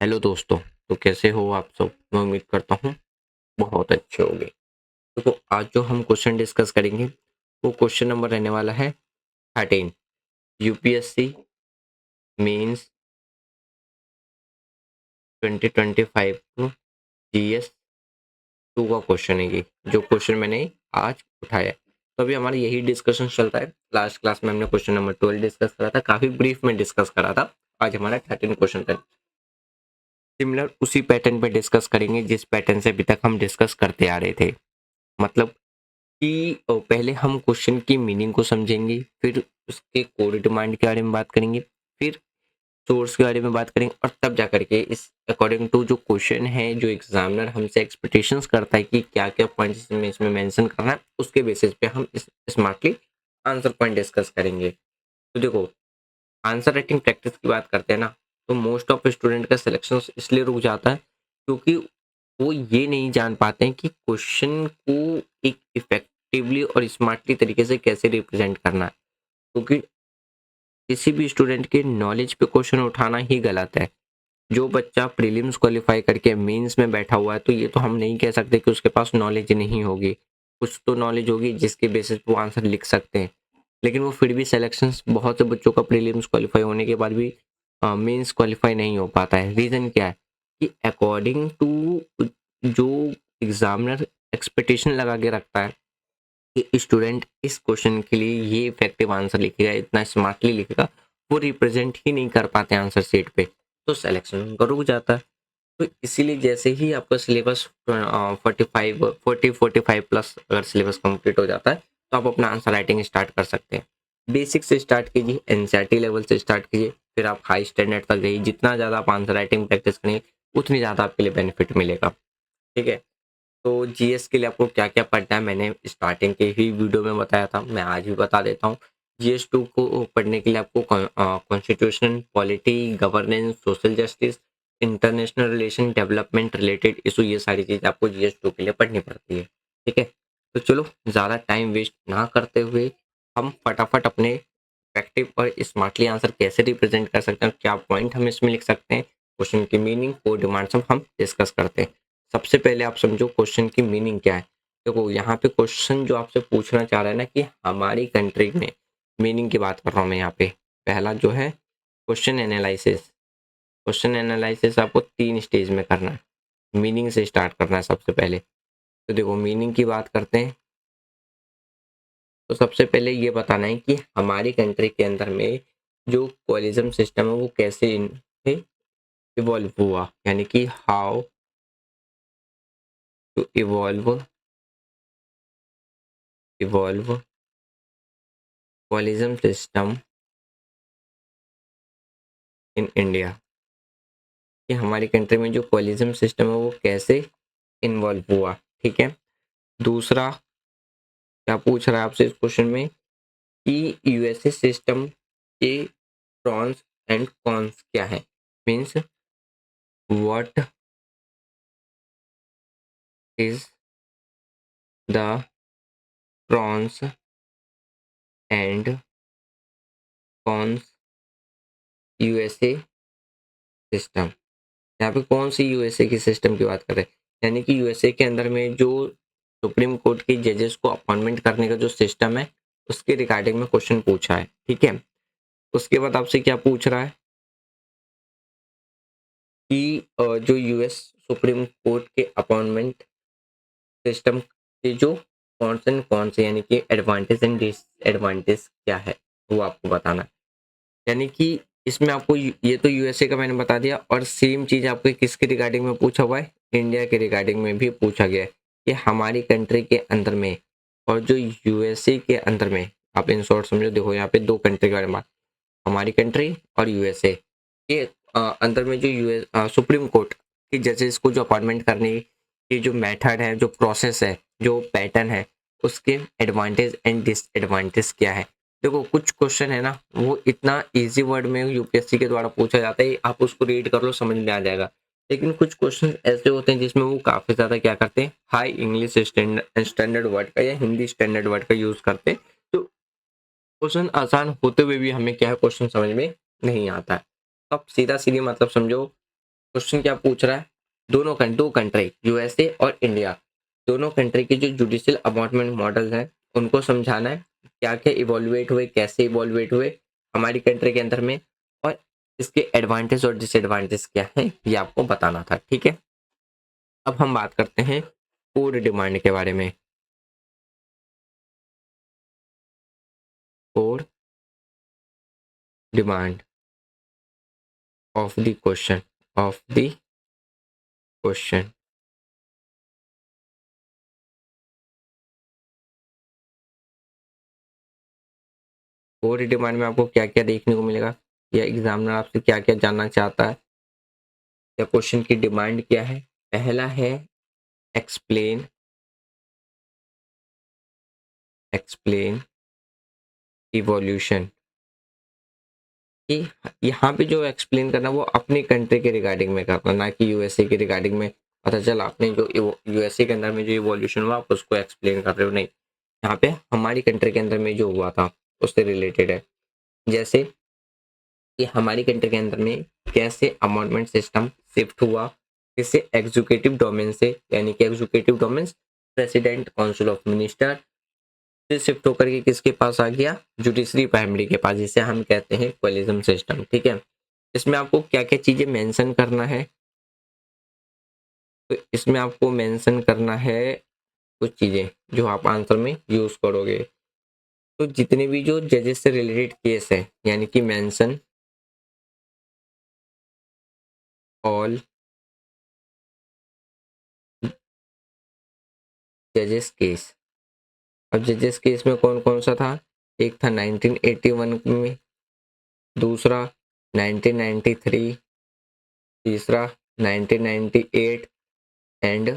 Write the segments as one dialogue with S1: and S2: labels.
S1: Hello दोस्तों। तो कैसे हो आप सब? मैं उम्मीद करता हूँ बहुत अच्छे होंगे। देखो, आज जो हम क्वेश्चन डिस्कस करेंगे वो क्वेश्चन नंबर रहने वाला है 13। यूपीएससी मेंस 2025 जीएस 2 का क्वेश्चन है ये, जो क्वेश्चन मैंने आज उठाया है। तो अभी हमारा यही डिस्कशन चलता है। लास्ट क्लास में हमने क्वेश्चन नंबर 12 डिस्कस करा था, काफी ब्रीफ में डिस्कस करा था। आज हमारा 13 क्वेश्चन था, सिमिलर उसी पैटर्न पे डिस्कस करेंगे जिस पैटर्न से अभी तक हम डिस्कस करते आ रहे थे। मतलब कि पहले हम क्वेश्चन की मीनिंग को समझेंगे, फिर उसके कोड डिमांड के बारे में बात करेंगे, फिर सोर्स के बारे में बात करेंगे, और तब जा करके इस अकॉर्डिंग टू जो क्वेश्चन है, जो एग्जामिनर हमसे एक्सपेक्टेशंस करता है कि क्या क्या पॉइंट्स में इसमें मेंशन करना है, उसके बेसिस पे हम इस स्मार्टली आंसर पॉइंट डिस्कस करेंगे। तो देखो, आंसर राइटिंग प्रैक्टिस की बात करते हैं ना, तो मोस्ट ऑफ स्टूडेंट का सिलेक्शन इसलिए रुक जाता है क्योंकि वो ये नहीं जान पाते हैं कि क्वेश्चन को एक इफेक्टिवली और स्मार्टली तरीके से कैसे रिप्रेजेंट करना है। क्योंकि किसी भी स्टूडेंट के नॉलेज पे क्वेश्चन उठाना ही गलत है। जो बच्चा प्रीलिम्स क्वालिफाई करके मेंस में बैठा हुआ है, तो ये तो हम नहीं कह सकते कि उसके पास नॉलेज नहीं होगी। कुछ तो नॉलेज होगी जिसके बेसिस पे वो आंसर लिख सकते हैं। लेकिन वो फिर भी सिलेक्शंस, बहुत से बच्चों का प्रीलिम्स क्वालिफाई होने के बाद भी मेंस क्वालिफाई नहीं हो पाता है। रीज़न क्या है कि अकॉर्डिंग टू जो एग्जामिनर एक्सपेक्टेशन लगा के रखता है कि स्टूडेंट इस क्वेश्चन के लिए ये इफेक्टिव आंसर लिखेगा, इतना स्मार्टली लिखेगा, वो रिप्रेजेंट ही नहीं कर पाते आंसर शीट पे, तो सिलेक्शन उनका रुक जाता है। तो इसीलिए जैसे ही आपका सिलेबस 45 प्लस अगर सिलेबस कंप्लीट हो जाता है, तो आप अपना आंसर राइटिंग स्टार्ट कर सकते हैं। बेसिक से स्टार्ट कीजिए, एनसीईआरटी लेवल से स्टार्ट कीजिए, फिर आप हाई स्टैंडर्ड तक जाइए। जितना ज़्यादा आप आंसर राइटिंग प्रैक्टिस करेंगे, उतनी ज़्यादा आपके लिए बेनिफिट मिलेगा। ठीक है। तो जीएस के लिए आपको क्या क्या पढ़ना है, मैंने स्टार्टिंग के ही वीडियो में बताया था, मैं आज भी बता देता हूँ। जीएस 2 को पढ़ने के लिए आपको constitution, polity, governance, social justice, international relation, development related issue, ये सारी चीज़ आपको जीएस 2 के लिए पढ़नी पड़ती है। ठीक है। तो चलो, ज़्यादा टाइम वेस्ट ना करते हुए हम फटाफट अपने इफेक्टिव और स्मार्टली आंसर कैसे रिप्रेजेंट कर सकते हैं, क्या पॉइंट हम इसमें लिख सकते हैं, क्वेश्चन की मीनिंग को डिमांड सब हम डिस्कस करते हैं। सबसे पहले आप समझो क्वेश्चन की मीनिंग क्या है। देखो, यहाँ पे क्वेश्चन जो आपसे पूछना चाह रहा है ना कि हमारी कंट्री में, मीनिंग की बात कर रहा हूँ मैं यहाँ पे। पहला जो है क्वेश्चन एनालिसिस। क्वेश्चन एनालिसिस आपको 3 स्टेज में करना है। मीनिंग से स्टार्ट करना है सबसे पहले। तो देखो, मीनिंग की बात करते हैं, तो सबसे पहले ये बताना है कि हमारी कंट्री के अंदर में जो कोलिज्म सिस्टम है वो कैसे इवॉल्व हुआ, यानी कि how to evolve collegium system in India, कि हमारी कंट्री में जो कोलिज्म सिस्टम है वो कैसे इन्वॉल्व हुआ। ठीक है। दूसरा क्या पूछ रहा है आपसे इस क्वेश्चन में कि यूएसए सिस्टम के प्रॉन्स एंड कॉन्स क्या है। Means what is the prawns and cons USA system. यहाँ पे कौन सी यूएसए की सिस्टम की बात कर रहे हैं, यानी कि यूएसए के अंदर में जो सुप्रीम कोर्ट के जजेस को अपॉइंटमेंट करने का जो सिस्टम है, उसके रिगार्डिंग में क्वेश्चन पूछा है। ठीक है। उसके बाद आपसे क्या पूछ रहा है कि जो यूएस सुप्रीम कोर्ट के अपॉइंटमेंट सिस्टम के जो कौन से यानी कि एडवांटेज एंड डिसएडवांटेज क्या है, वो आपको बताना है। यानी कि इसमें आपको ये तो यूएसए का मैंने बता दिया, और सेम चीज आपको किसके रिगार्डिंग में पूछा हुआ है, इंडिया के रिगार्डिंग में भी पूछा गया है कि हमारी कंट्री के अंदर में और जो यूएसए के अंदर में। आप इन शॉर्ट समझो, देखो यहाँ पे 2 कंट्री के बारे में बात, हमारी कंट्री और यूएसए के अंदर में जो यूएस सुप्रीम कोर्ट के जजेस को जो अपॉइंटमेंट करने की जो मेथड है, जो प्रोसेस है, जो पैटर्न है, उसके एडवांटेज एंड डिसएडवांटेज क्या है। देखो, कुछ क्वेश्चन है ना, वो इतना इजी वर्ड में यूपीएससी के द्वारा पूछा जाता है, आप उसको रीड कर लो, समझ में आ जाएगा। लेकिन कुछ क्वेश्चन ऐसे होते हैं जिसमें वो काफ़ी ज़्यादा क्या करते हैं, हाई इंग्लिश स्टैंडर्ड वर्ड का या हिंदी स्टैंडर्ड वर्ड का यूज़ करते हैं। तो क्वेश्चन आसान होते हुए भी हमें क्या है, क्वेश्चन समझ में नहीं आता है। अब सीधा सीधी मतलब समझो, क्वेश्चन क्या पूछ रहा है, दो कंट्री यूएसए और इंडिया, दोनों कंट्री के जो जुडिशियल अपॉइंटमेंट मॉडल है उनको समझाना है, क्या क्या इवोल्युएट हुए, कैसे इवोल्युएट हुए हमारी कंट्री के अंदर में, और इसके एडवांटेज और डिसएडवांटेज क्या है ये आपको बताना था। ठीक है, अब हम बात करते हैं कोड डिमांड के बारे में। Code demand of the question, of the question. Code demand में आपको क्या क्या देखने को मिलेगा, या एग्जामिनर आपसे क्या क्या जानना चाहता है, या क्वेश्चन की डिमांड क्या है। पहला है एक्सप्लेन, एक्सप्लेन इवोल्यूशन, कि यहाँ पे जो एक्सप्लेन करना वो अपनी कंट्री के रिगार्डिंग में करना, ना कि यूएसए के रिगार्डिंग में। पता चला आपने जो यूएसए के अंदर में जो इवोल्यूशन हुआ आप उसको एक्सप्लेन कर रहे हो, नहीं, यहाँ पे हमारी कंट्री के अंदर में जो हुआ था उससे रिलेटेड है। जैसे कि हमारी कंट्री के अंदर में कैसे अमॉन्टमेंट सिस्टम शिफ्ट हुआ, किससे एग्जीक्यूटिव डोमेन से, यानी कि executive domain president council of minister से शिफ्ट होकर के किसके पास आ गया, जुडिशरी फैमिली के पास, जिसे हम कहते हैं क्वेलिज्म सिस्टम। ठीक है, इसमें आपको क्या क्या चीजें मेंशन करना है, तो इसमें आपको मेंशन करना है कुछ चीजें जो आप आंसर में यूज करोगे। तो जितने भी जो जजेस से रिलेटेड केस है, यानी कि मेंशन ऑल जजेस केस। अब जजेस केस में कौन कौन सा था, एक था 1981 में, दूसरा 1993, तीसरा 1998, एंड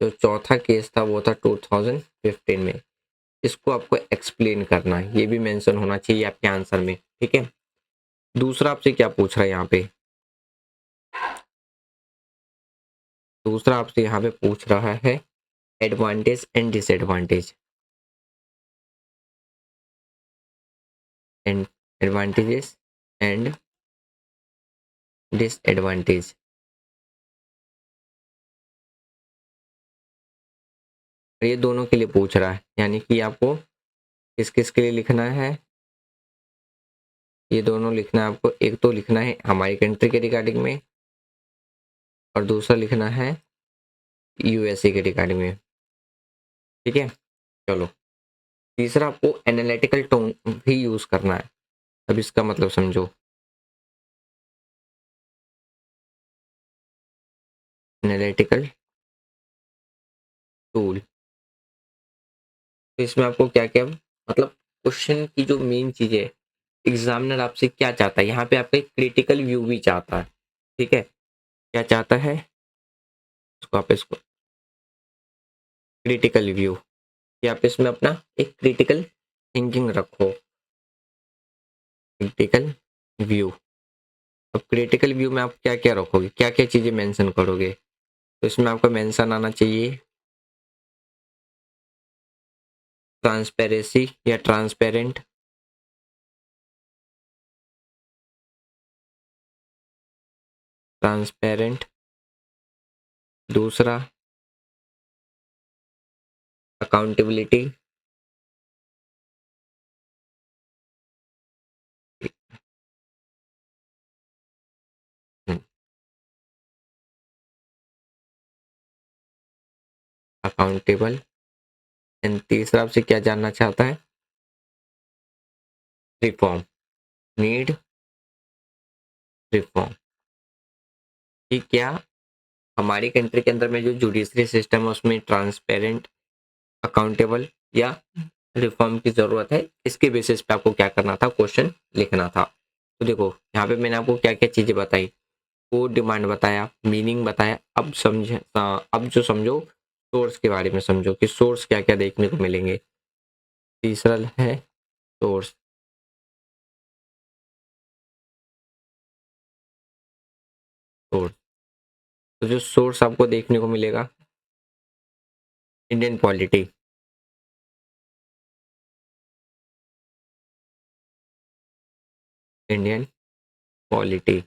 S1: जो चौथा केस था वो था 2015 में। इसको आपको एक्सप्लेन करना है, ये भी मेंशन होना चाहिए आपके आंसर में। ठीक है, दूसरा आपसे क्या पूछ रहा है यहाँ पे, दूसरा आपसे यहाँ पे पूछ रहा है advantage and disadvantage, and advantages and disadvantage. ये दोनों के लिए पूछ रहा है, यानी कि आपको किस किस के लिए लिखना है, ये दोनों लिखना है आपको। एक तो लिखना है हमारी कंट्री के रिगार्डिंग में, और दूसरा लिखना है यूएसए के रिगार्डिंग में। ठीक है, चलो, तीसरा आपको एनालिटिकल टोन भी यूज करना है। अब इसका मतलब समझो, एनालिटिकल टूल। तो इसमें आपको क्या क्या मतलब, क्वेश्चन की जो मेन चीज है, एग्जामिनर आपसे क्या चाहता है, यहाँ पे आपका एक क्रिटिकल व्यू भी चाहता है। ठीक है, क्या चाहता है, इसको आप इसको क्रिटिकल व्यू, कि आप इसमें अपना एक क्रिटिकल थिंकिंग रखो, क्रिटिकल व्यू। अब क्रिटिकल व्यू में आप क्या क्या रखोगे, क्या क्या चीजें मेंशन करोगे, तो इसमें आपका मेंशन आना चाहिए ट्रांसपेरेंसी या ट्रांसपेरेंट, ट्रांसपेरेंट। दूसरा अकाउंटेबिलिटी, अकाउंटेबल। एंड तीसरा आपसे क्या जानना चाहता है, रिफॉर्म, नीड रिफॉर्म, कि क्या हमारी कंट्री के अंदर में जो जुडिशरी सिस्टम है उसमें ट्रांसपेरेंट, अकाउंटेबल या रिफॉर्म की जरूरत है। इसके बेसिस पे आपको क्या करना था, क्वेश्चन लिखना था। तो देखो यहाँ पे मैंने आपको क्या क्या चीजें बताई, कोड डिमांड बताया, मीनिंग बताया। अब समझे, अब जो समझो सोर्स के बारे में समझो कि सोर्स क्या क्या देखने को मिलेंगे। तीसरा है सोर्स, सोर्स, तो जो सोर्स आपको देखने को मिलेगा, Indian polity, Indian polity,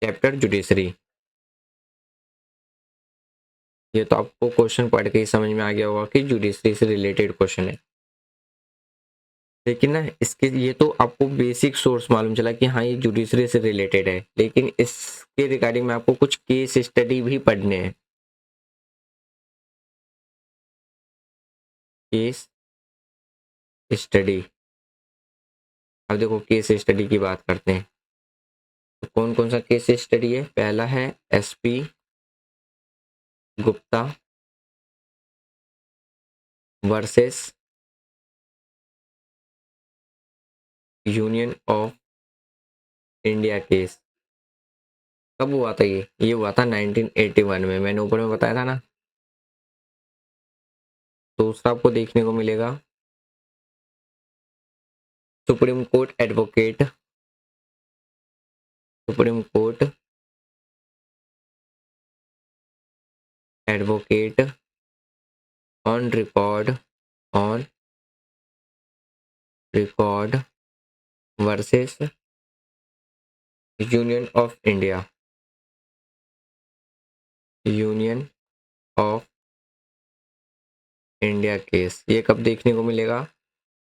S1: chapter judiciary. ये तो आपको क्वेश्चन पढ़ के ही समझ में आ गया होगा कि जुडिशरी से रिलेटेड क्वेश्चन है। लेकिन ना इसके ये तो आपको बेसिक सोर्स मालूम चला कि हाँ ये जुडिशरी से रिलेटेड है, लेकिन इसके रिगार्डिंग में आपको कुछ केस स्टडी भी पढ़ने हैं। Case study. अब देखो केस स्टडी की बात करते हैं, तो कौन कौन सा केस स्टडी है। पहला है SP Gupta versus union of India case. कब हुआ था ये हुआ था 1981 में, मैंने ऊपर में बताया था ना। दूसरा आपको देखने को मिलेगा supreme court advocate, supreme court advocate on record, on record versus union of India, union of India case. ये कब देखने को मिलेगा,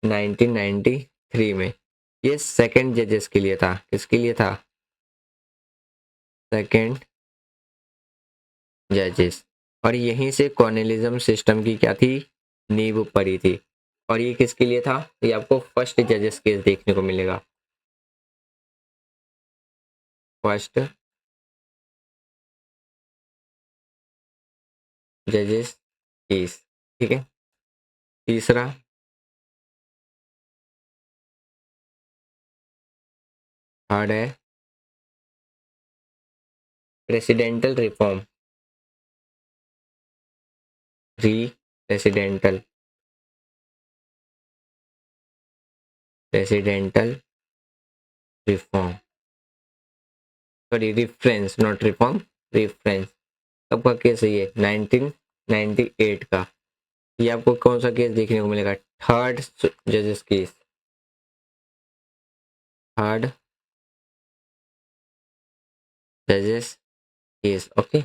S1: 1993 में। ये सेकंड जजेस के लिए था। किसके लिए था, सेकंड जजेस। और यहीं से कॉर्नेलिज्म सिस्टम की क्या थी, नींव पड़ी थी। और ये किसके लिए था, ये आपको फर्स्ट जजेस केस देखने को मिलेगा, फर्स्ट जजेस केस। ठीक है। तीसरा थर्ड है प्रेसिडेंटल रिफॉर्म, री presidential, presidential reform, sorry reference not reform, reference. कब का केस है ये, 1998 का। ये आपको कौन सा केस देखने को मिलेगा, थर्ड जजेस केस, थर्ड जजेस केस। ओके।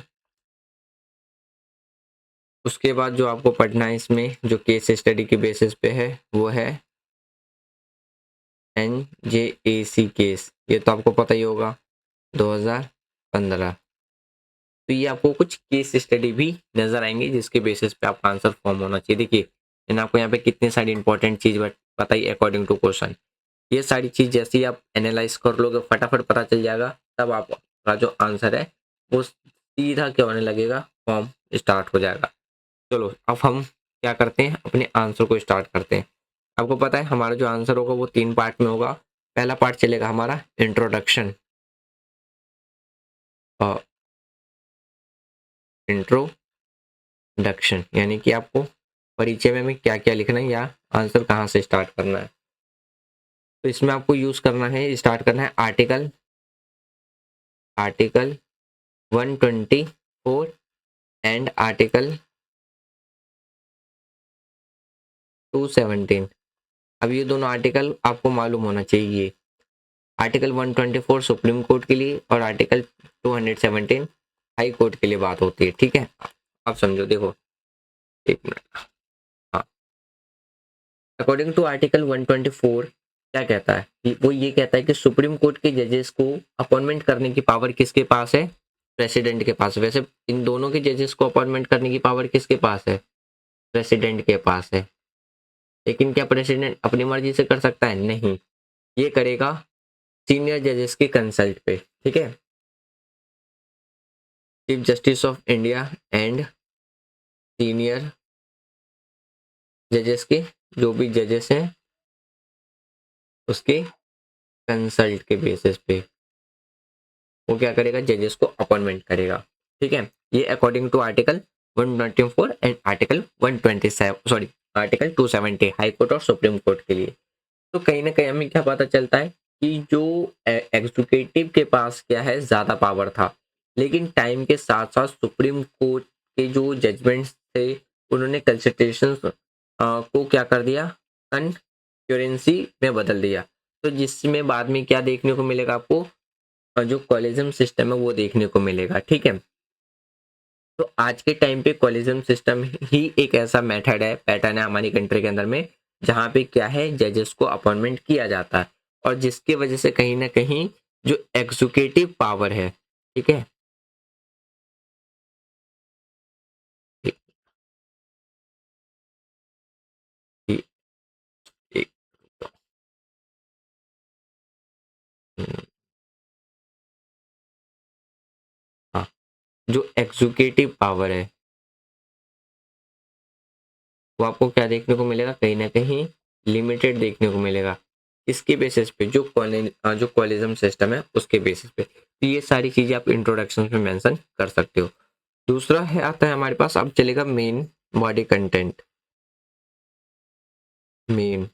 S1: उसके बाद जो आपको पढ़ना है इसमें, जो केस स्टडी के बेसिस पे है, वो है NJAC केस। ये तो आपको पता ही होगा, 2015। तो ये आपको कुछ केस स्टडी भी नजर आएंगे जिसके बेसिस पे आपका आंसर फॉर्म होना चाहिए। देखिए मैंने आपको यहाँ पे कितनी सारी इंपॉर्टेंट चीज बताई अकॉर्डिंग टू क्वेश्चन। ये सारी चीज जैसे ही आप एनालाइज कर लोगे फटाफट पता चल जाएगा, तब आपका जो आंसर है वो सीधा क्या होने लगेगा, फॉर्म स्टार्ट हो जाएगा। चलो अब हम क्या करते हैं, अपने आंसर को स्टार्ट करते हैं। आपको पता है हमारा जो आंसर होगा वो 3 पार्ट में होगा। पहला पार्ट चलेगा हमारा इंट्रोडक्शन, इंट्रोडक्शन यानी कि आपको परिचय में क्या क्या लिखना है या आंसर कहाँ से स्टार्ट करना है। तो इसमें आपको यूज करना है, स्टार्ट करना है आर्टिकल, आर्टिकल 124 एंड आर्टिकल 217। अब ये दोनों आर्टिकल आपको मालूम होना चाहिए। आर्टिकल 124 सुप्रीम कोर्ट के लिए और आर्टिकल 217 हाई कोर्ट के लिए बात होती है। ठीक है, आप समझो। देखो एक मिनट। हाँ, अकॉर्डिंग टू आर्टिकल 124 क्या कहता है, वो ये कहता है कि सुप्रीम कोर्ट के जजेस को अपॉइंटमेंट करने की पावर किसके पास है, प्रेसिडेंट के पास। वैसे इन दोनों के जजेस को अपॉइंटमेंट करने की पावर किसके पास है, प्रेसिडेंट के पास है। लेकिन क्या प्रेसिडेंट अपनी मर्जी से कर सकता है, नहीं। ये करेगा सीनियर जजेस के कंसल्ट पे। ठीक है, chief justice of India and senior जजेस के, जो भी जजेस हैं उसके कंसल्ट के बेसिस पे वो क्या करेगा, जजेस को अपॉइंटमेंट करेगा। ठीक है, ये according to article 124 and article 127, sorry article 270 high court और सुप्रीम कोर्ट के लिए। तो कहीं ना कहीं हमें क्या पता चलता है कि जो एग्जीक्यूटिव के पास क्या है, ज्यादा पावर था। लेकिन टाइम के साथ साथ सुप्रीम कोर्ट के जो जजमेंट्स थे उन्होंने कंस्टिट्यूशन को क्या कर दिया, करेंसी में बदल दिया। तो जिसमें बाद में क्या देखने को मिलेगा आपको, जो कॉलेजियम सिस्टम है वो देखने को मिलेगा। ठीक है, तो आज के टाइम पे कॉलेजियम सिस्टम ही एक ऐसा मेथड है, पैटर्न है हमारी कंट्री के अंदर में, जहाँ पे क्या है, जजेस को अपॉइंटमेंट किया जाता है और जिसकी वजह से कहीं ना कहीं जो एग्जीक्यूटिव पावर है, ठीक है, ठीक- ठीक- ठीक- हम्म, हाँ, जो एग्जीक्यूटिव पावर है वो आपको क्या देखने को मिलेगा, कहीं ना कहीं लिमिटेड देखने को मिलेगा। इसके बेसिस पे जो कॉलेजियम सिस्टम है उसके बेसिस पे, तो ये सारी चीजें आप इंट्रोडक्शन में मेंशन कर सकते हो। दूसरा है, आता है हमारे पास, अब चलेगा main body content. Main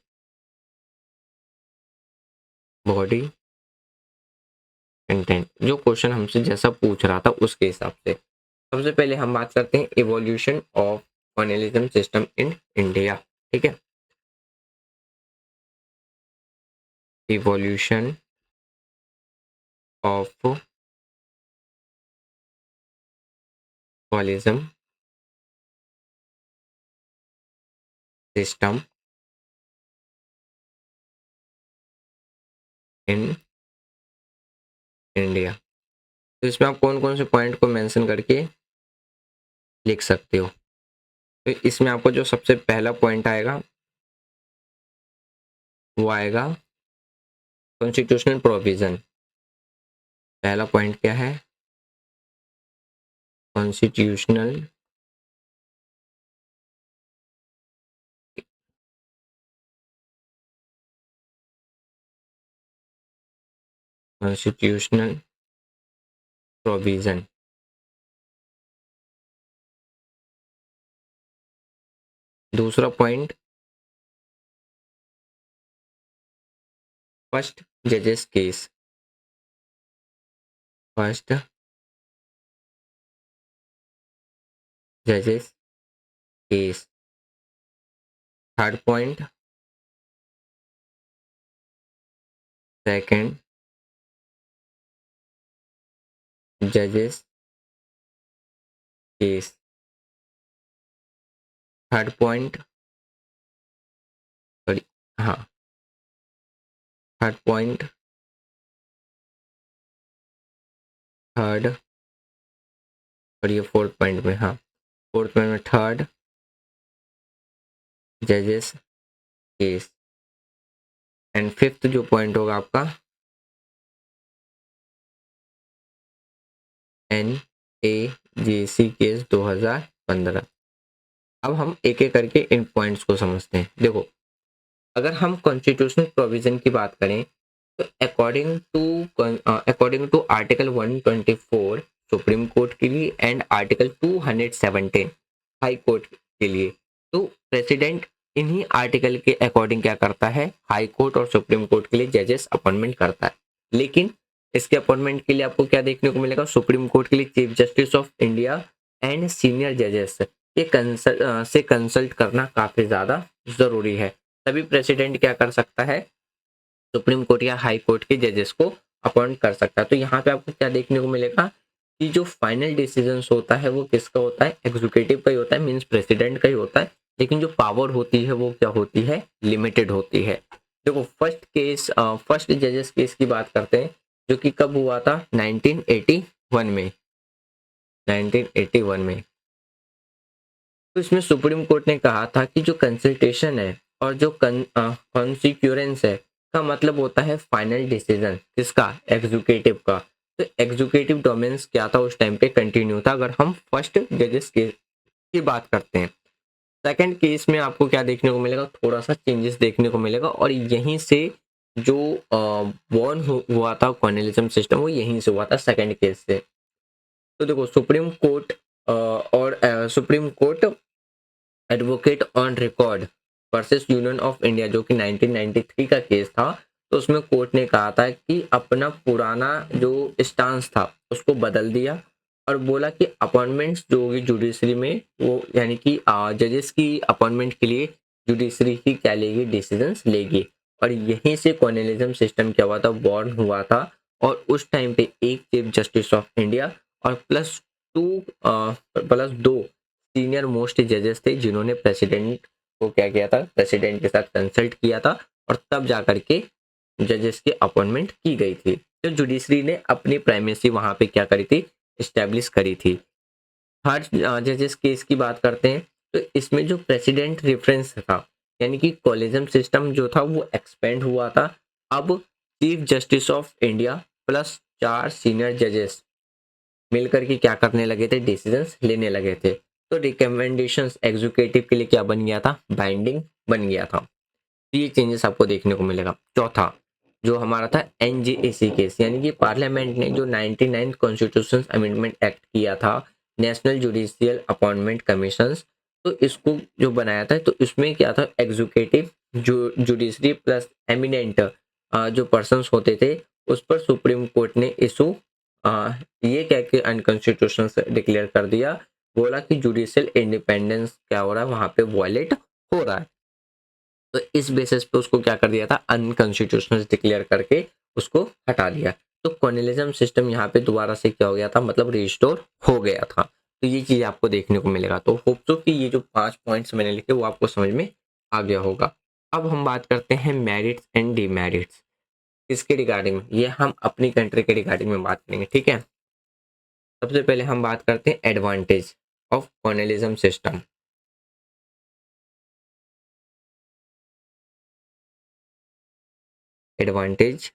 S1: body content, जो क्वेश्चन हमसे जैसा पूछ रहा था उसके हिसाब से सबसे पहले हम बात करते हैं evolution of collegium system in India. ठीक है, evolution of collegium system in India. तो इसमें आप कौन कौन से पॉइंट को मेंशन करके लिख सकते हो। तो इसमें आपको जो सबसे पहला पॉइंट आएगा वो आएगा कॉन्स्टिट्यूशनल प्रोविजन। पहला पॉइंट क्या है, कॉन्स्टिट्यूशनल कॉन्स्टिट्यूशनल प्रोविजन। दूसरा पॉइंट, फर्स्ट जजेस केस। फर्स्ट जजेस केस। थर्ड पॉइंट, सेकंड जजेस केस। थर्ड पॉइंट, सॉरी, हाँ, थर्ड पॉइंट, थर्ड, और ये फोर्थ पॉइंट में, हाँ, फोर्थ पॉइंट में थर्ड जजेस केस। एंड फिफ्थ जो पॉइंट होगा आपका, N A ji C case 2015। अब हम एक एक करके इन पॉइंट्स को समझते हैं। देखो, अगर हम कॉन्स्टिट्यूशनल प्रोविजन की बात करें तो according to article 124 supreme court के लिए एंड आर्टिकल 217 हाई कोर्ट के लिए, तो प्रेसिडेंट इन्हीं आर्टिकल के अकॉर्डिंग क्या करता है, हाई कोर्ट और सुप्रीम कोर्ट के लिए जजेस अपॉइंटमेंट करता है। लेकिन इसके अपॉइंटमेंट के लिए आपको क्या देखने को मिलेगा, सुप्रीम कोर्ट के लिए chief justice of India and senior जजेस के से कंसल्ट करना काफी ज्यादा जरूरी है। तभी प्रेसिडेंट क्या कर सकता है, सुप्रीम कोर्ट या हाई कोर्ट के जजेस को अपॉइंट कर सकता है। तो यहाँ पे आपको क्या देखने को मिलेगा कि जो फाइनल डिसीजन होता है वो किसका होता है, एग्जीक्यूटिव का ही होता है, मीन्स प्रेसिडेंट का ही होता है। लेकिन जो पावर होती है वो क्या होती है, लिमिटेड होती है। देखो, फर्स्ट जजेस केस की बात करते हैं, जो कि कब हुआ था, 1981 में। 1981 में, तो इसमें सुप्रीम कोर्ट ने कहा था कि जो कंसल्टेशन है और जो कॉन्सिक्यूरेंस है का मतलब होता है फाइनल डिसीजन, किसका, एग्जीक्यूटिव का। तो एग्जीक्यूटिव डोमेन्स क्या था उस टाइम पे, कंटिन्यू था, अगर हम फर्स्ट जजेस केस की बात करते हैं। सेकंड केस में आपको क्या देखने को मिलेगा, थोड़ा सा चेंजेस देखने को मिलेगा और यहीं से जो बॉर्न हुआ था कॉर्नेलिज्म सिस्टम, वो यहीं से हुआ था, सेकंड केस से। तो देखो, supreme court advocate on record versus union of India, जो कि 1993 का केस था, तो उसमें कोर्ट ने कहा था कि अपना पुराना जो स्टांस था उसको बदल दिया और बोला कि अपॉइंटमेंट्स जो होगी जुडिशरी में, वो यानी कि जजेस की अपॉइंटमेंट के लिए जुडिशरी ही क्या लेगी, डिसीजंस लेगी। और यहीं से कॉर्नेलिज्म सिस्टम क्या हुआ था, बॉर्न हुआ था। और उस टाइम पे एक चीफ जस्टिस ऑफ इंडिया और प्लस दो सीनियर मोस्ट जजेस थे जिन्होंने प्रेसिडेंट को क्या किया था, प्रेसिडेंट के साथ कंसल्ट किया था और तब जाकर के जजेस की अपॉइंटमेंट की गई थी। तो जुडिशरी ने अपनी प्राइमेसी वहां पे क्या करी थी, इस्टेब्लिश करी थी। हर जजेस केस की बात करते हैं तो इसमें जो प्रेसिडेंट रेफरेंस था, यानी कि कॉलेजियम सिस्टम जो था वो एक्सपेंड हुआ था। अब chief justice of India plus 4 senior जजेस मिलकर के क्या करने लगे थे, डिसीजंस लेने लगे थे। तो रिकमेंडेशंस एग्जीक्यूटिव के लिए क्या बन गया था, बाइंडिंग बन गया था। तो ये चेंजेस आपको देखने को मिलेगा। चौथा जो हमारा था एनजीएसी केस, यानी कि पार्लियामेंट ने जो 99 कॉन्स्टिट्यूशन अमेंडमेंट एक्ट किया था, नेशनल जुडिशियल अपॉइंटमेंट कमीशन, तो इसको जो बनाया था तो इसमें क्या था, एग्जीक्यूटिव जो जुडिशरी प्लस एमिनेंट जो पर्सन्स होते थे उस पर सुप्रीम कोर्ट ने इशू ये कह के अनकॉन्स्टिट्यूशनल डिक्लेयर कर दिया, बोला कि जुडिशियल इंडिपेंडेंस क्या हो रहा है वहां पे वायलेट हो रहा है। तो इस बेसिस पे उसको क्या कर दिया था, अनकॉन्स्टिट्यूशनल डिक्लेयर करके उसको हटा दिया। तो कॉर्नेलिज्म सिस्टम यहाँ पे दोबारा से क्या हो गया था, मतलब रिस्टोर हो गया था। तो ये चीज आपको देखने को मिलेगा। तो होप सो कि ये जो 5 पॉइंट्स मैंने लिखे वो आपको समझ में आ गया होगा। अब हम बात करते हैं मेरिट्स एंड डिमेरिट्स। किसके रिगार्डिंग, ये हम अपनी कंट्री के रिगार्डिंग में बात करेंगे, ठीक है। सबसे पहले हम बात करते हैं advantage of collegium system. Advantage,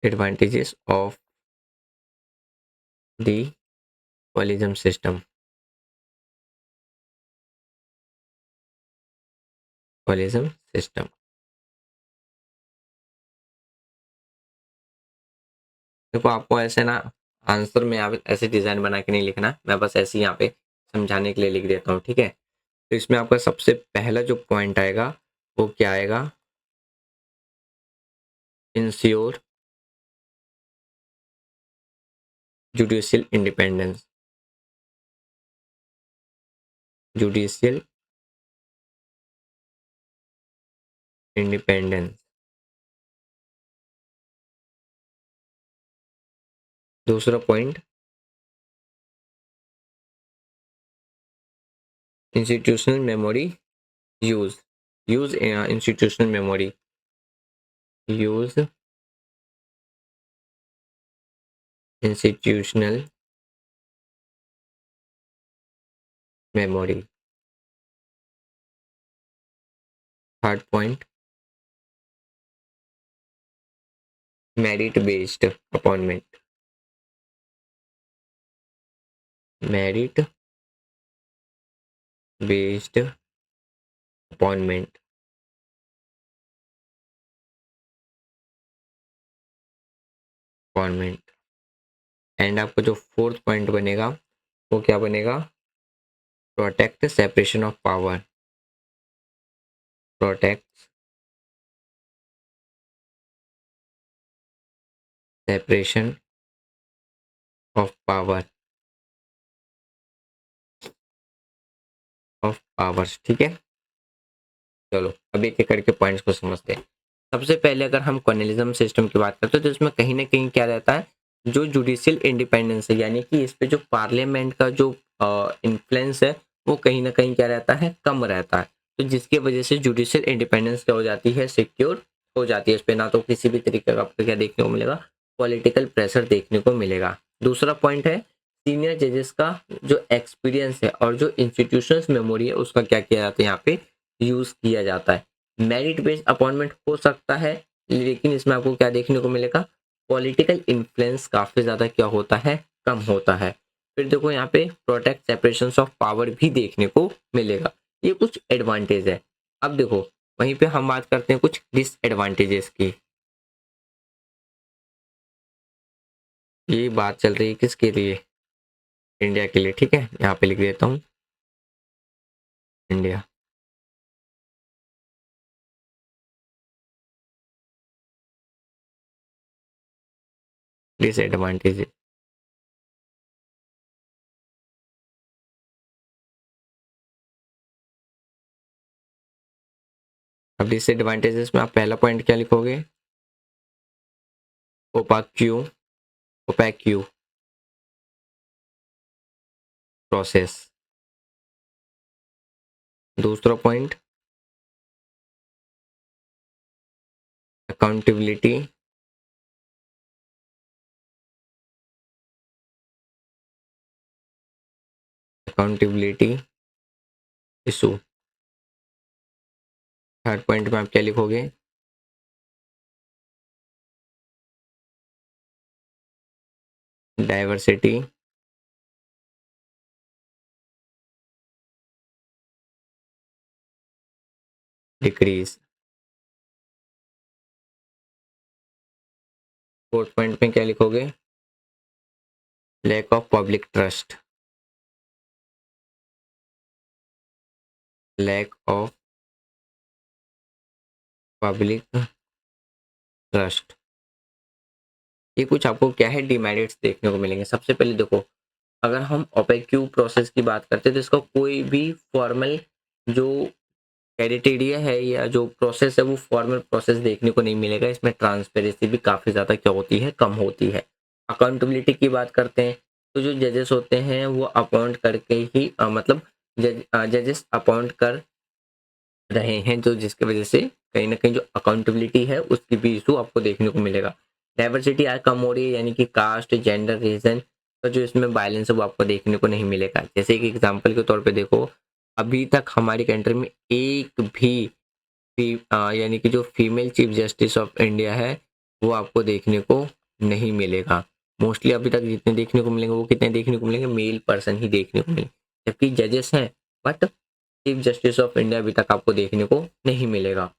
S1: advantages of the collegium system. Collegium system, देखो आपको ऐसे ना आंसर में आप ऐसे डिजाइन बना के नहीं लिखना, मैं बस ऐसे ही यहाँ पे समझाने के लिए लिख देता हूँ, ठीक है। तो इसमें आपका सबसे पहला जो पॉइंट आएगा वो क्या आएगा, ensure judicial independence. Judicial independence. दूसरा point, institutional memory use. Use institutional memory, use institutional memory. Third point, merit based appointment. Merit based appointment. Appointment. And आपका जो फोर्थ पॉइंट बनेगा वो क्या बनेगा, protect separation of power. Protect separation of power, of powers, ठीक है। चलो अब एक एक करके पॉइंट्स को समझते हैं। सबसे पहले अगर हम कॉर्नेलिज्म सिस्टम की बात करते हैं तो इसमें कहीं ना कहीं क्या रहता है, जो जुडिशियल इंडिपेंडेंस है, यानी कि इस पे जो पार्लियामेंट का जो इन्फ्लुएंस है वो कहीं ना कहीं क्या रहता है, कम रहता है। तो जिसकी वजह से जुडिशियल इंडिपेंडेंस क्या हो जाती है, सिक्योर हो जाती है। इस पे ना तो किसी भी तरीके का आपको क्या देखने को मिलेगा, पॉलिटिकल प्रेशर देखने को मिलेगा। दूसरा पॉइंट है, सीनियर जजेस का जो एक्सपीरियंस है और जो इंस्टीट्यूशंस मेमोरी है उसका क्या किया जाता है, यहाँ पे यूज किया जाता है। मेरिट बेस्ड अपॉइंटमेंट हो सकता है, लेकिन इसमें आपको क्या देखने को मिलेगा, पॉलिटिकल इन्फ्लुएंस काफी ज्यादा क्या होता है, कम होता है। फिर देखो यहाँ पे प्रोटेक्ट सेपरेशन ऑफ पावर भी देखने को मिलेगा। ये कुछ एडवांटेज है। अब देखो वहीं पे हम बात करते हैं कुछ डिसएडवांटेजेस की। ये बात चल रही है किसके लिए, इंडिया के लिए, ठीक है। यहाँ पे लिख देता हूँ इंडिया। डिसएडवांटेज, अब और डिसएडवांटेजेस में आप पहला पॉइंट क्या लिखोगे? ओपाक क्यू प्रोसेस। दूसरा point accountability issue. Third point में आप क्या लिखोगे? Diversity decrease. फोर्थ पॉइंट में क्या लिखोगे? Lack of public trust. Lack of public trust. ये कुछ आपको क्या है डिमेरिट्स देखने को मिलेंगे। सबसे पहले देखो, अगर हम ओपेक्यू प्रोसेस की बात करते हैं तो इसका कोई भी फॉर्मल जो क्राइटेरिया है या जो प्रोसेस है वो फॉर्मल प्रोसेस देखने को नहीं मिलेगा। इसमें ट्रांसपेरेंसी भी काफ़ी ज़्यादा क्या होती है, कम होती है। अकाउंटेबिलिटी की बात करते हैं तो जो जजेस होते हैं वो अपॉइंट करके ही मतलब जजेस अपॉइंट कर रहे हैं, जो जिसकी वजह से कहीं ना कहीं जो अकाउंटेबिलिटी है उसकी भी इशू आपको देखने को मिलेगा। डाइवर्सिटी आज कम हो रही है, यानी कि कास्ट, जेंडर, रीजन का जो इसमें बैलेंस है वो आपको देखने को नहीं मिलेगा। जैसे एक एग्जांपल के तौर पे देखो, अभी तक हमारी कंट्री में एक भी यानी कि जो female chief justice of India है वो आपको देखने को नहीं मिलेगा। मोस्टली अभी तक जितने देखने को मिलेंगे वो कितने देखने को मिलेंगे? मेल पर्सन ही देखने को मिलेंगे। जबकि जजेस हैं but chief justice of India अभी तक आपको देखने को नहीं मिलेगा।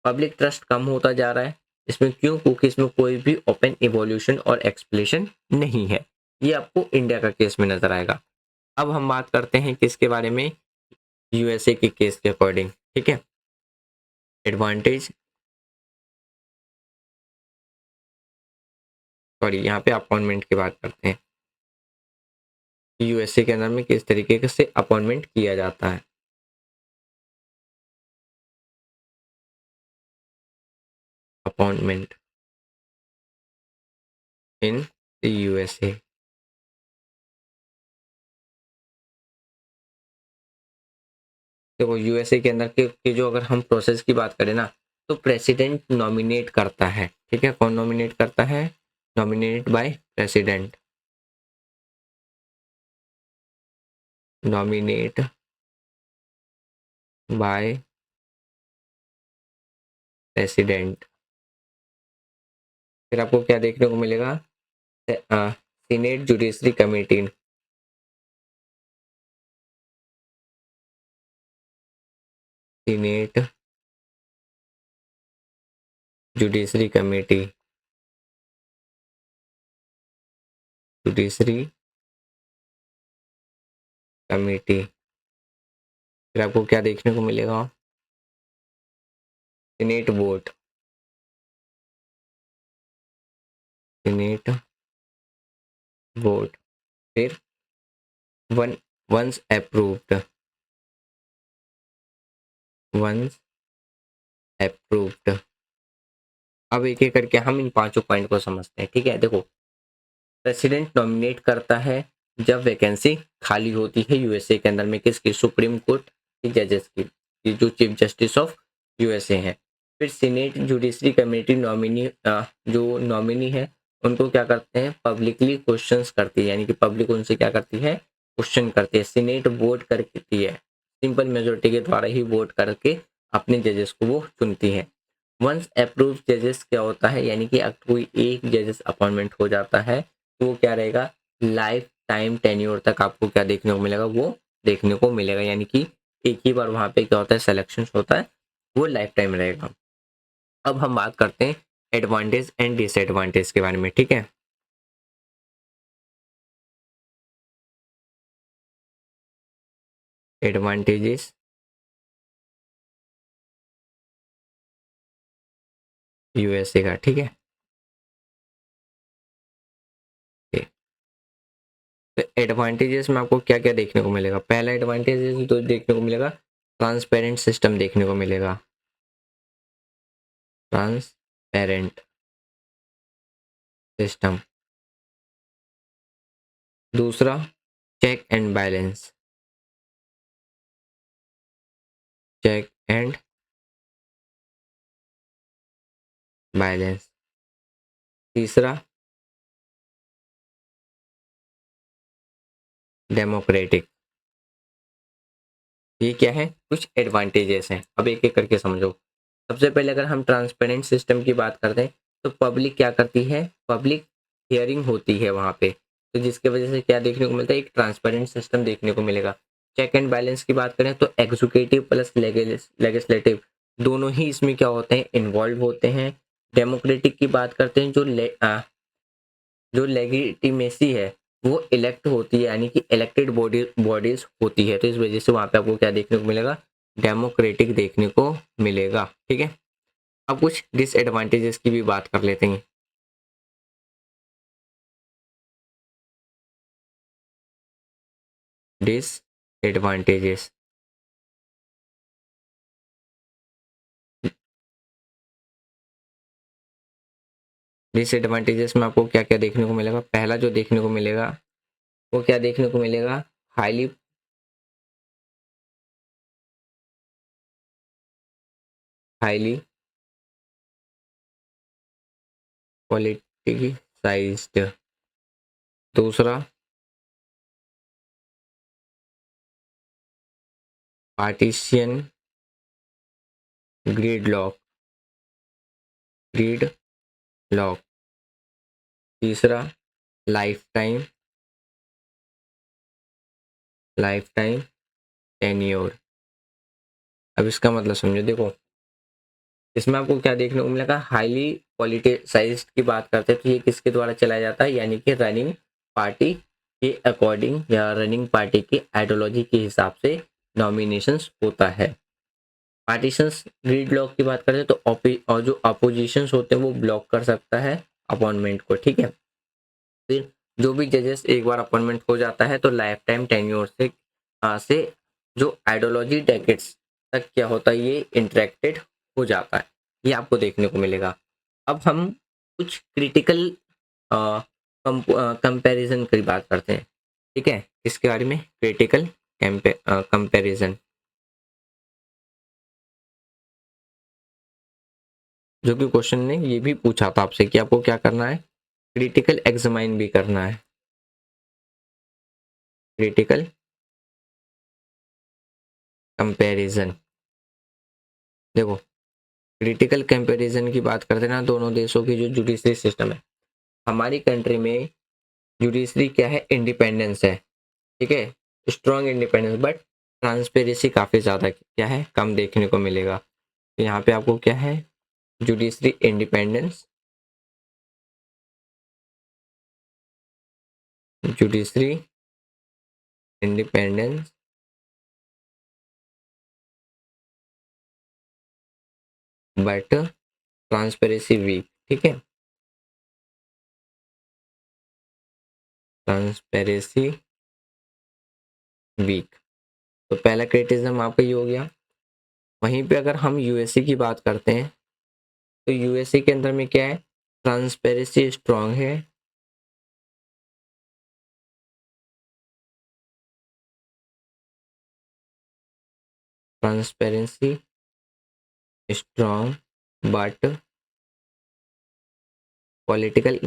S1: पब्लिक ट्रस्ट कम होता जा रहा है। इसमें क्यों? क्योंकि इसमें कोई भी ओपन इवोल्यूशन और एक्सप्लेनेशन नहीं है। ये आपको इंडिया का केस में नजर आएगा। अब हम बात करते हैं किसके बारे में? यूएसए के केस के अकॉर्डिंग। ठीक है, एडवांटेज, सॉरी यहाँ पे अपॉइंटमेंट की बात करते हैं। यूएसए के अंदर में किस तरीके से अपॉइंटमेंट किया जाता है? Appointment in USA. देखो यूएसए के अंदर के जो अगर हम प्रोसेस की बात करें ना तो प्रेसिडेंट नॉमिनेट करता है। ठीक है, कौन नॉमिनेट करता है? Nominate by president. Nominate by president. फिर आपको क्या देखने को मिलेगा? Senate judiciary committee. Senate judiciary committee. Judiciary committee. फिर आपको क्या देखने को मिलेगा? Senate vote. Senate vote. फिर one once approved. Once approved. अब एक एक करके हम इन पांचों पॉइंट को समझते हैं। ठीक है, देखो, प्रेसिडेंट नॉमिनेट करता है जब वैकेंसी खाली होती है यूएसए के अंदर में, किसकी? सुप्रीम कोर्ट की जजेस की, ये जो चीफ जस्टिस ऑफ यूएसए हैं। फिर सीनेट जुडिशरी कमेटी नॉमिनी जो नॉमिनी है उनको क्या करते हैं? पब्लिकली क्वेश्चंस करती है, यानी कि पब्लिक उनसे क्या करती है? क्वेश्चन करती है। सीनेट वोट करती है, सिंपल मेजोरिटी के द्वारा ही वोट करके अपने जजेस को वो चुनती है। वंस अप्रूव जजेस क्या होता है? यानी कि अगर कोई एक जजेस अपॉइंटमेंट हो जाता है तो वो क्या रहेगा? लाइफ टाइम टेन्योर तक आपको क्या देखने को मिलेगा? वो देखने को मिलेगा, यानी कि एक ही बार वहां पे क्या होता है? सिलेक्शन होता है, वो लाइफ टाइम रहेगा। अब हम बात करते हैं एडवांटेज एंड डिसएडवांटेज के बारे में। ठीक है, एडवांटेजेस यूएसए का। ठीक है, तो एडवांटेजेस में आपको क्या क्या देखने को मिलेगा? पहला एडवांटेज तो देखने को मिलेगा ट्रांसपेरेंट सिस्टम देखने को मिलेगा। Transparent system. दूसरा check and balance, check and balance. तीसरा डेमोक्रेटिक। ये क्या है, कुछ एडवांटेजेस हैं, अब एक एक करके समझो। सबसे पहले अगर हम ट्रांसपेरेंट सिस्टम की बात करते हैं तो पब्लिक क्या करती है, पब्लिक हियरिंग होती है वहाँ पे, तो जिसकी वजह से क्या देखने को मिलता है, एक ट्रांसपेरेंट सिस्टम देखने को मिलेगा। चेक एंड बैलेंस की बात करें तो एग्जीक्यूटिव प्लस लेजिस्लेटिव दोनों ही इसमें क्या होते हैं, इन्वॉल्व होते हैं। डेमोक्रेटिक की बात करते हैं, जो लेगिटिमेसी है वो इलेक्ट होती है, यानी कि इलेक्टेड बॉडीज होती है, तो इस वजह से वहाँ पे आपको क्या देखने को मिलेगा, डेमोक्रेटिक देखने को मिलेगा। ठीक है, अब कुछ डिसएडवांटेजेस की भी बात कर लेते हैं। डिसएडवांटेजेस, डिसएडवांटेजेस में आपको क्या क्या देखने को मिलेगा, पहला जो देखने को मिलेगा वो क्या देखने को मिलेगा, हाईली हाईली पॉलिटिसाइज्ड। दूसरा पार्टीशियन ग्रिड लॉक। तीसरा लाइफ टाइम टेन्योर। अब इसका मतलब समझो, देखो इसमें आपको क्या देखने को मिलेगा, हाईली पॉलिटिसाइज्ड की बात करते हैं तो ये किसके द्वारा चलाया जाता है, यानी कि रनिंग पार्टी के अकॉर्डिंग या रनिंग पार्टी की आइडियोलॉजी के हिसाब से नॉमिनेशंस होता है। पार्टीशंस ग्रिड लॉक की बात करें तो और जो अपोजिशंस होते हैं वो ब्लॉक कर सकता है अपॉइंटमेंट को। ठीक है, फिर जो भी जजेस एक बार अपॉइंटमेंट हो जाता है तो लाइफ टाइम टेन्योर से जो आइडियोलॉजी डेकेड्स तक क्या होता है, ये इंटरेक्टेड हो जाता है, ये आपको देखने को मिलेगा। अब हम कुछ क्रिटिकल कंपैरिजन की बात करते हैं। ठीक है, इसके बारे में क्रिटिकल कंपैरिजन, जो कि क्वेश्चन ने ये भी पूछा था आपसे कि आपको क्या करना है, क्रिटिकल एग्जामाइन भी करना है। क्रिटिकल कंपैरिजन, देखो क्रिटिकल कंपैरिजन की बात करते हैं ना, दोनों देशों की जो जुडिशरी सिस्टम है, हमारी कंट्री में जुडिशरी क्या है, इंडिपेंडेंस है। ठीक है, स्ट्रॉन्ग इंडिपेंडेंस, बट ट्रांसपेरेंसी काफ़ी ज़्यादा क्या है, कम देखने को मिलेगा। तो यहाँ पे आपको क्या है, judiciary independence, judiciary independence but transparency weak. ठीक है, ट्रांसपेरेंसी वीक, तो पहला क्रिटिसिज्म आपका ये हो गया। वहीं पे अगर हम यूएसए की बात करते हैं तो यूएसए के अंदर में क्या है, ट्रांसपेरेंसी स्ट्रांग है, transparency strong but political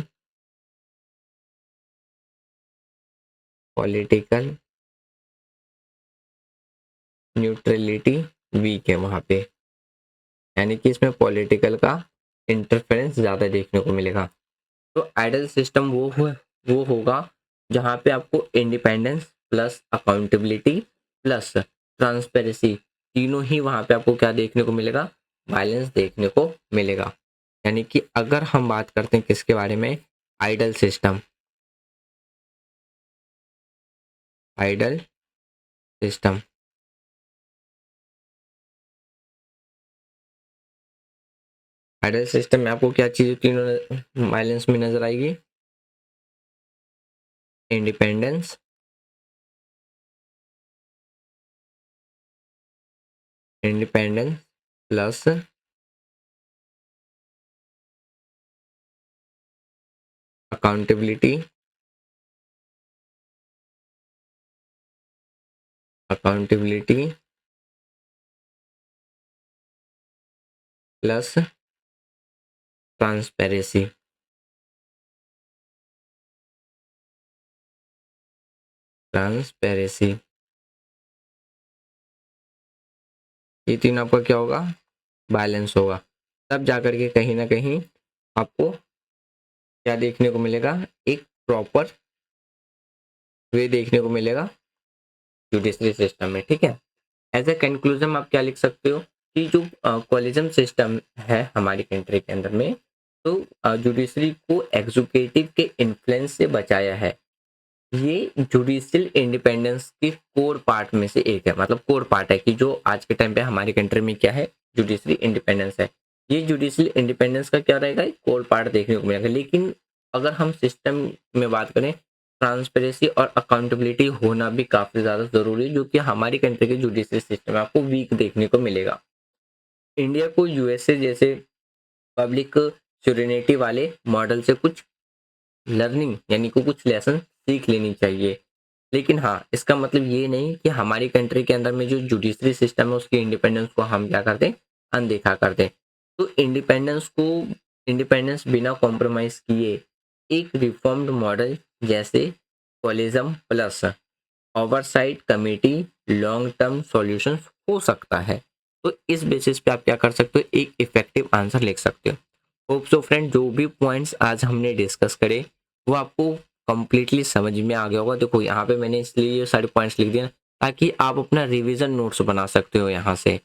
S1: political neutrality weak है वहां पे, यानी कि इसमें पॉलिटिकल का इंटरफेरेंस ज़्यादा देखने को मिलेगा। तो आइडल सिस्टम वो होगा जहाँ पे आपको independence plus accountability plus transparency तीनों ही वहाँ पे आपको क्या देखने को मिलेगा, बैलेंस देखने को मिलेगा। यानी कि अगर हम बात करते हैं किसके बारे में, ideal system, ideal system, ideal system में आपको क्या चीज़ तीनों बैलेंस में नजर आएगी, independence, independence plus accountability, accountability plus transparency, transparency, ये तीन आपका क्या होगा, बैलेंस होगा। तब जाकर के कहीं ना कहीं आपको क्या देखने को मिलेगा, एक प्रॉपर वे देखने को मिलेगा जुडिशरी सिस्टम में। ठीक है, एज ए कंक्लूजन आप क्या लिख सकते हो कि जो कोलिजम सिस्टम है हमारी कंट्री के अंदर में, तो जुडिशरी को एग्जीक्यूटिव के इन्फ्लुएंस से बचाया है। ये जुडिशियल इंडिपेंडेंस के कोर पार्ट में से एक है, मतलब कोर पार्ट है कि जो आज के टाइम पे हमारी कंट्री में क्या है, जुडिशरी इंडिपेंडेंस है। ये जुडिशियल इंडिपेंडेंस का क्या रहेगा, कोर पार्ट देखने को मिलेगा। लेकिन अगर हम सिस्टम में बात करें, ट्रांसपेरेंसी और अकाउंटेबिलिटी होना भी काफी ज्यादा जरूरी है, जो कि हमारी कंट्री के जुडिशियल सिस्टम में आपको वीक देखने को मिलेगा। इंडिया को यूएसए जैसे पब्लिक सुरेनिटी वाले मॉडल से कुछ लर्निंग यानी कि कुछ लेसन सीख लेनी चाहिए। लेकिन हाँ, इसका मतलब ये नहीं कि हमारी कंट्री के अंदर में जो जुडिशरी सिस्टम है उसकी इंडिपेंडेंस को हम क्या कर दें, अनदेखा कर दें। तो इंडिपेंडेंस बिना कॉम्प्रोमाइज किए एक रिफॉर्म्ड मॉडल जैसे collegium plus oversight committee long term solutions हो सकता है। तो इस बेसिस पे आप क्या कर सकते हो, एक इफेक्टिव आंसर लिख सकते हो। होप सो फ्रेंड, जो भी पॉइंट्स आज हमने डिस्कस करे वो आपको कंप्लीटली समझ में आ गया होगा। देखो यहाँ पे मैंने इसलिए ये सारे पॉइंट्स लिख दिए ताकि आप अपना रिवीजन नोट्स बना सकते हो यहाँ से।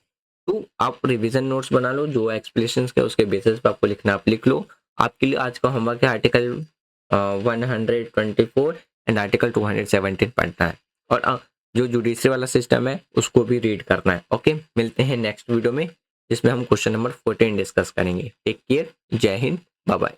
S1: तो आप रिवीजन नोट्स बना लो, जो एक्सप्लेनेशन है उसके बेसिस पे आपको लिखना आप लिख लो। आपके लिए आज का होमवर्क है आर्टिकल 124 एंड आर्टिकल 217 पढ़ना है, और जो जुडिशरी वाला सिस्टम है उसको भी रीड करना है। ओके, मिलते हैं नेक्स्ट वीडियो में जिसमें हम क्वेश्चन नंबर 14 डिस्कस करेंगे। टेक केयर, जय हिंद, बाय बाय।